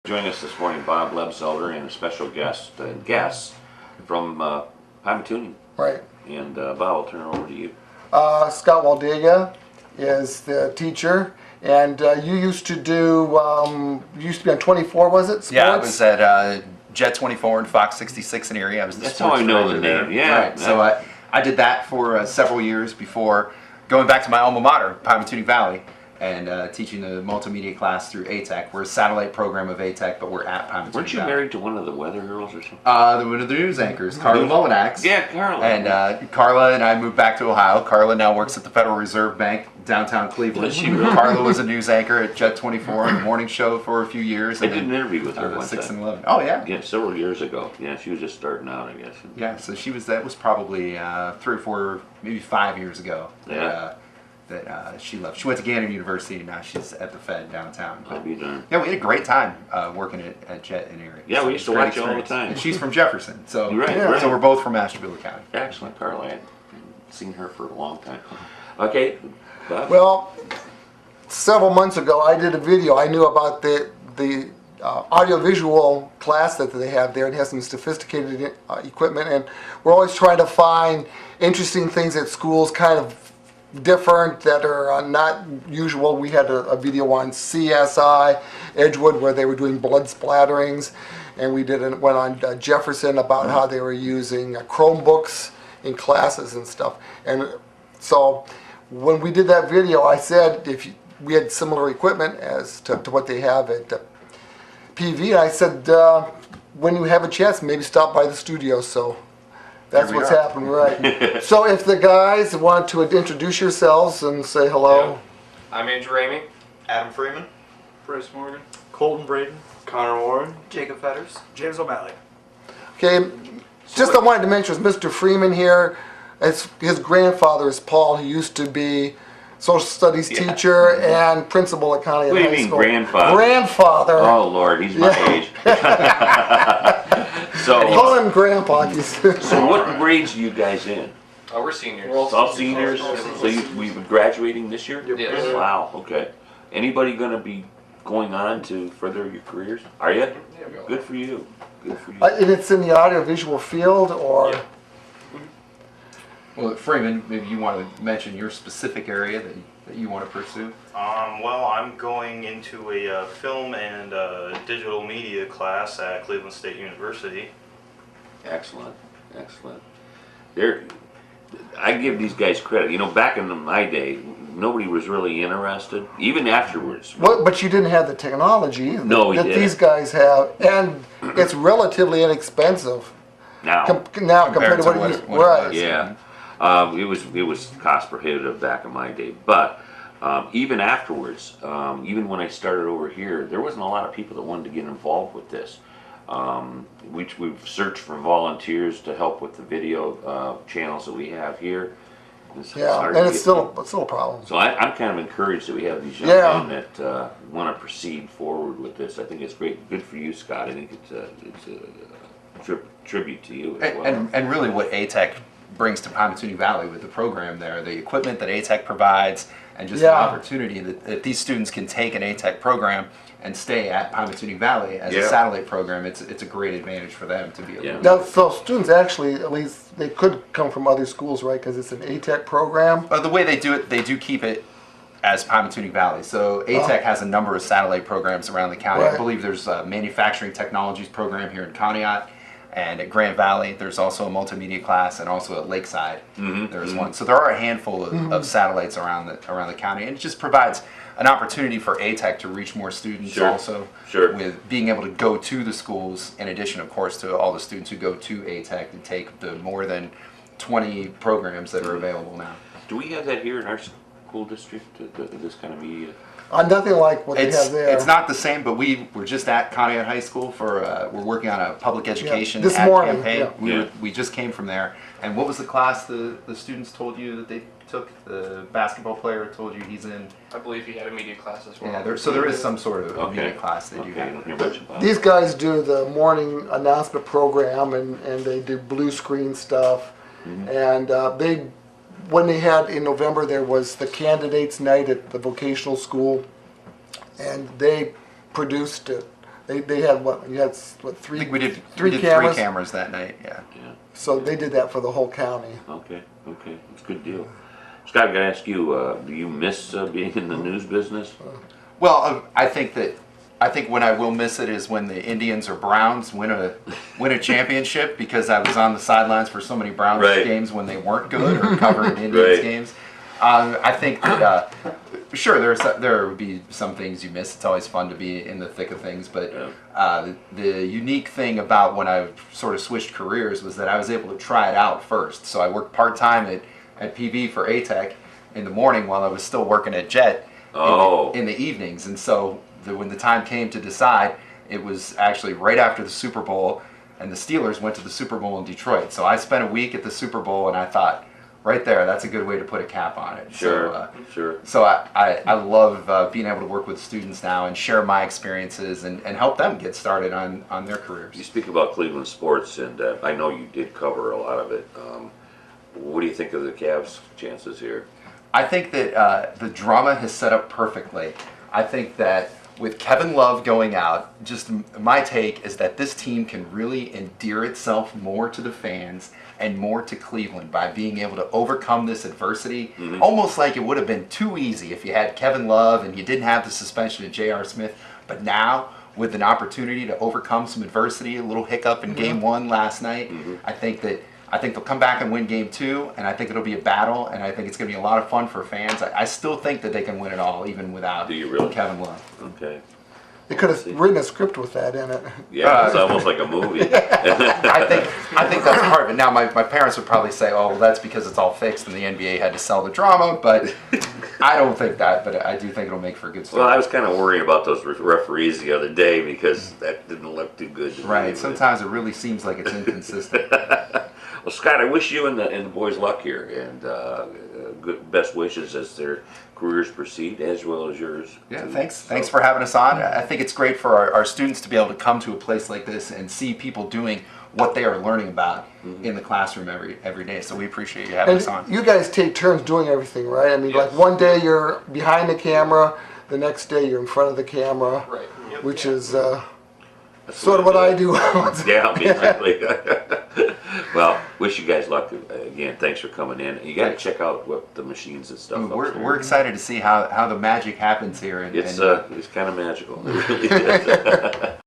Joining us this morning, Bob Lebzelder and a special guest from Pymatuning. Right. And Bob, I'll turn it over to you. Scott Wludyga is the teacher, and you used to do, you used to be on 24, was it? Sports? Yeah, I was at Jet 24 and Fox 66 in Erie. I was the That's sports how I know the director name. there. Yeah. Right. So I did that for several years before going back to my alma mater, Pymatuning Valley, and teaching the multimedia class through ATEC. We're a satellite program of ATEC, but we're at Pymatuning Weren't you Valley. married to one of the weather girls or something? One of the news anchors, Carla Mullinax. Yeah, Carla. And Carla and I moved back to Ohio. Carla now works at the Federal Reserve Bank, downtown Cleveland. Does she really? Carla was a news anchor at Jet 24 on the morning show for a few years. I did an interview with her one 6 time. and 11. Oh, yeah? Yeah, several years ago. Yeah, she was just starting out, I guess. Yeah, so that was probably 3 or 4, maybe 5 years ago that she left. She went to Gannon University, and now she's at the Fed downtown. I'll be darned. Yeah, we had a great time working at Jet in Erie. Yeah, So we it used was to a great watch you all the experience. time. And she's from Jefferson, so Right, Yeah. so we're both from Ashtabula County. Excellent, Carla. I've seen her for a long time. Okay, Bob? Well, several months ago, I did a video. I knew about the audiovisual class that they have there. It has some sophisticated equipment, and we're always trying to find interesting things at schools, kind of different, that are not usual. We had a video on CSI Edgewood where they were doing blood splatterings, and we went on Jefferson about how they were using Chromebooks in classes and stuff. And so when we did that video, I said we had similar equipment as to what they have at PV. I said, when you have a chance, maybe stop by the studio. So that's Here we what's are. happening, right? So if the guys want to introduce yourselves and say hello. I'm Andrew Ramey. Adam Freeman, Bryce Morgan. Colton Braden, Connor Warren. Jacob Fetters. James O'Malley. Okay, just I wanted to mention is Mr. Freeman here. His grandfather is Paul. He used to be social studies teacher and principal at Conneaut High School. What do you mean, grandfather? Grandfather. Oh, Lord, he's my age. Call him Grandpa. So what grades are you guys in? Oh, we're seniors. All seniors? So we've been graduating this year? Yes. Wow, okay. Anybody going to be going on to further your careers? Are you? Good for you. Good for you. And it's in the audiovisual field, or? Yeah. Well, Freeman, maybe you want to mention your specific area that you want to pursue. Well, I'm going into a film and digital media class at Cleveland State University. Excellent, excellent. I give these guys credit. You know, back in my day, nobody was really interested, even afterwards. Well, but you didn't have the technology No, we that didn't. these guys have, and it's relatively inexpensive Now, compared to what it used. Right. yeah, it was cost prohibitive back in my day. But even afterwards, even when I started over here, there wasn't a lot of people that wanted to get involved with this. We've searched for volunteers to help with the video channels that we have here. Yeah, and it's still a problem. So I'm kind of encouraged that we have these young Yeah. men that want to proceed forward with this. I think it's great. Good for you, Scott. I think it's a tribute to you as well. And really what ATEC brings to Pymatuning Valley with the program there, the equipment that ATEC provides, and just the opportunity that these students can take an ATEC program and stay at Pymatuning Valley as a satellite program. It's a great advantage for them to be able to. Now, so students actually, at least, they could come from other schools, right? Because it's an ATEC program. The way they do it, they do keep it as Pymatuning Valley. So ATEC has a number of satellite programs around the county. Right. I believe there's a manufacturing technologies program here in Conneaut, and at Grand Valley there's also a multimedia class, and also at Lakeside there's one. So there are a handful of satellites around the county, and it just provides an opportunity for ATEC to reach more students also, with being able to go to the schools, in addition, of course, to all the students who go to ATEC and take the more than 20 programs that are available now. Do we have that here in our school district, this kind of media? Nothing like what they have there. It's not the same, but we're just at Conneaut High School we're working on a public education This ad morning, campaign. We just came from there. And what was the class the students told you that they took? The basketball player told you he's in? I believe he had a media class as well. Yeah, there is some sort of media class they do I don't hear much about it. These guys do the morning announcement program, and they do blue screen stuff. And when they had in November, there was the candidates night at the vocational school, and they produced it. They had what? You had what, I three? think we did three three cameras. cameras that night. Yeah. Yeah. So they did that for the whole county. Okay. Okay. It's a good deal. Scott, I gotta ask you, do you miss being in the news business? Well, I think when I will miss it is when the Indians or Browns win a championship, because I was on the sidelines for so many Browns Right. games when they weren't good, or covering Indians Right. games. I think that sure there would be some things you miss. It's always fun to be in the thick of things, but the unique thing about when I sort of switched careers was that I was able to try it out first. So I worked part-time at PV for ATEC in the morning while I was still working at Jet in the evenings. And so when the time came to decide, it was actually right after the Super Bowl, and the Steelers went to the Super Bowl in Detroit. So I spent a week at the Super Bowl, and I thought, right there, that's a good way to put a cap on it. Sure. Sure. So I love being able to work with students now and share my experiences and help them get started on their careers. You speak about Cleveland sports, and I know you did cover a lot of it. What do you think of the Cavs' chances here? I think that the drama has set up perfectly. I think that with Kevin Love going out, just my take is that this team can really endear itself more to the fans and more to Cleveland by being able to overcome this adversity. Almost like it would have been too easy if you had Kevin Love and you didn't have the suspension of J.R. Smith. But now, with an opportunity to overcome some adversity, a little hiccup in Game 1 last night, I think they'll come back and win Game 2, and I think it'll be a battle, and I think it's going to be a lot of fun for fans. I still think that they can win it all, even without Do you really? Kevin Love. Okay. They could have written a script with that in it. Yeah, it's almost like a movie. I think that's part of it. Now, my parents would probably say, oh, well, that's because it's all fixed and the NBA had to sell the drama, but I don't think that, but I do think it'll make for a good story. Well, I was kind of worried about those referees the other day because that didn't look too good to me. Right, sometimes it really seems like it's inconsistent. Well, Scott, I wish you and the boys luck here, and good best wishes as their careers proceed, as well as yours. Yeah, too. thanks for having us on. I think it's great for our students to be able to come to a place like this and see people doing what they are learning about in the classroom every day. So we appreciate you having us on. And you guys take turns doing everything, right? I mean, like one day you're behind the camera, the next day you're in front of the camera, Right. Yep. which is sort of what I do. Yeah, basically. Well, wish you guys luck again. Thanks for coming in. You got to check out what the machines and stuff. We're excited to see how the magic happens here. It's kind of magical. It really is.